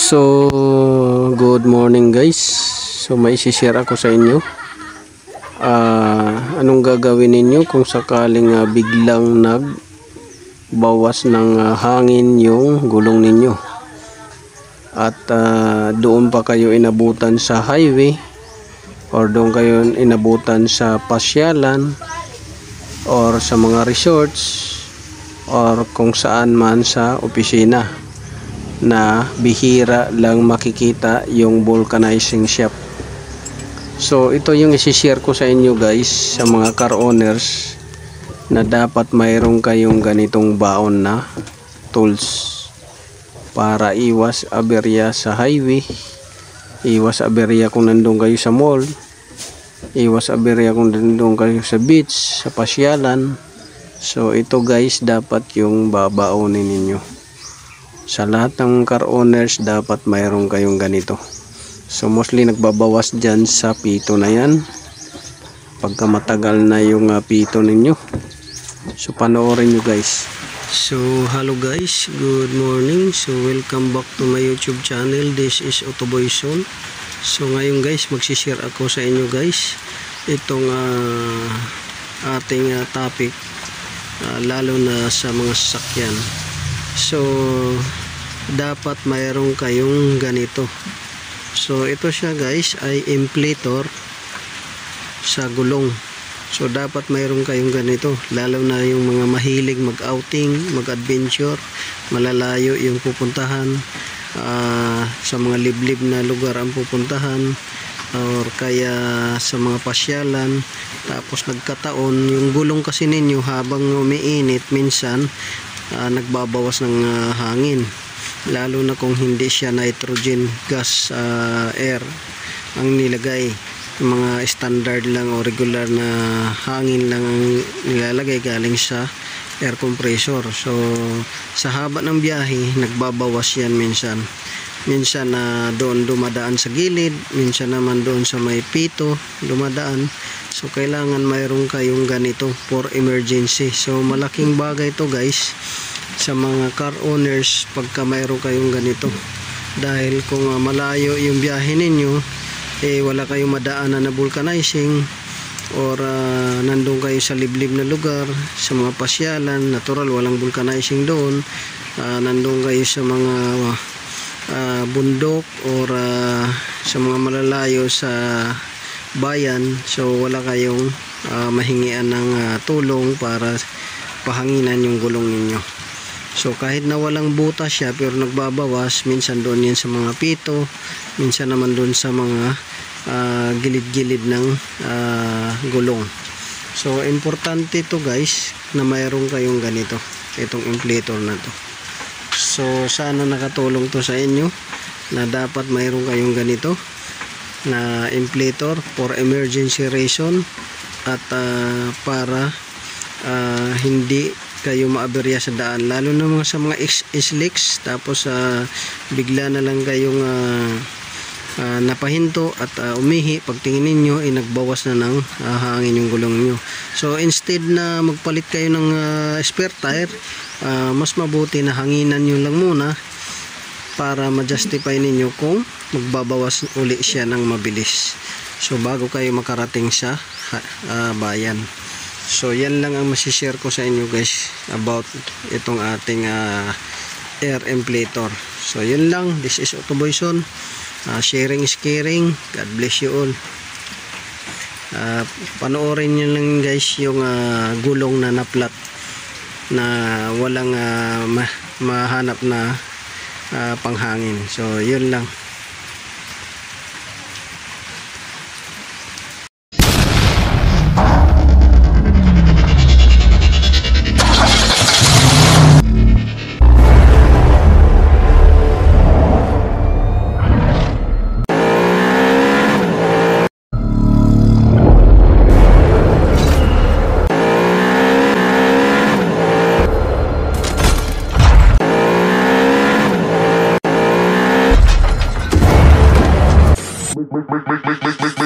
So, good morning guys. So, may share ako sa inyo. Anong gagawin ninyo kung sakaling biglang nagbawas ng hangin yung gulong ninyo. At doon pa kayo inabutan sa highway or doon kayo inabutan sa pasyalan or sa mga resorts or kung saan man sa opisina na bihira lang makikita yung vulcanizing shop. So ito yung isi-share ko sa inyo guys, sa mga car owners, na dapat mayroon kayong ganitong baon na tools para iwas aberya sa highway, iwas aberya kung nandun kayo sa mall, iwas aberya kung nandun kayo sa beach, sa pasyalan. So ito guys, dapat yung babaonin ninyo. Sa lahat ng car owners, dapat mayroon kayong ganito. So mostly nagbabawas dyan sa pito na yan pagka matagal na yung pito ninyo. So panoorin nyo guys. So hello guys, good morning. So welcome back to my YouTube channel. This is Autoboyson. So ngayon guys, magsishare ako sa inyo guys itong ating topic, lalo na sa mga sasakyan. So dapat mayroon kayong ganito. So ito siya guys ay inflator sa gulong. So dapat mayroon kayong ganito, lalo na yung mga mahilig mag-outing, mag-adventure, malalayo yung pupuntahan, sa mga liblib na lugar ang pupuntahan, or kaya sa mga pasyalan. Tapos nagkataon yung gulong kasi ninyo habang umiinit minsan nagbabawas ng hangin, lalo na kung hindi siya nitrogen gas air ang nilagay. Yung mga standard lang o regular na hangin lang ang nilalagay galing sa air compressor. So sa haba ng biyahe nagbabawas yan minsan doon dumadaan sa gilid, minsan naman doon sa may pito dumadaan. So kailangan mayroon kayong ganito for emergency. So malaking bagay to guys sa mga car owners pagka mayroon kayong ganito, dahil kung malayo yung biyahe ninyo, wala kayong madaanan na vulcanizing, or nandun kayo sa liblib na lugar, sa mga pasyalan, natural walang vulcanizing doon, nandun kayo sa mga bundok or sa mga malalayo sa bayan, so wala kayong mahingian ng tulong para pahanginan yung gulong ninyo. So kahit na walang butas siya pero nagbabawas, minsan doon yan sa mga pito, minsan naman doon sa mga gilid-gilid ng gulong. So importante to guys na mayroon kayong ganito, itong inflator na to. So sana nakatulong to sa inyo na dapat mayroon kayong ganito na inflator for emergency reason, at para hindi kayo maaberya sa daan, lalo na mga sa mga slicks. Tapos bigla na lang kayong napahinto at umihi, pagtingin ninyo nagbawas na ng hangin yung gulong nyo. So instead na magpalit kayo ng spare tire, mas mabuti na hanginan nyo lang muna para ma-justify ninyo kung magbabawas uli siya ng mabilis, so bago kayo makarating sa bayan. So yan lang ang masishare ko sa inyo guys about itong ating air inflator. So yun lang, this is Autoboyson. Sharing is caring. God bless you all. Panoorin nyo lang guys yung gulong na naplat na walang mahanap na panghangin. So yun lang. Make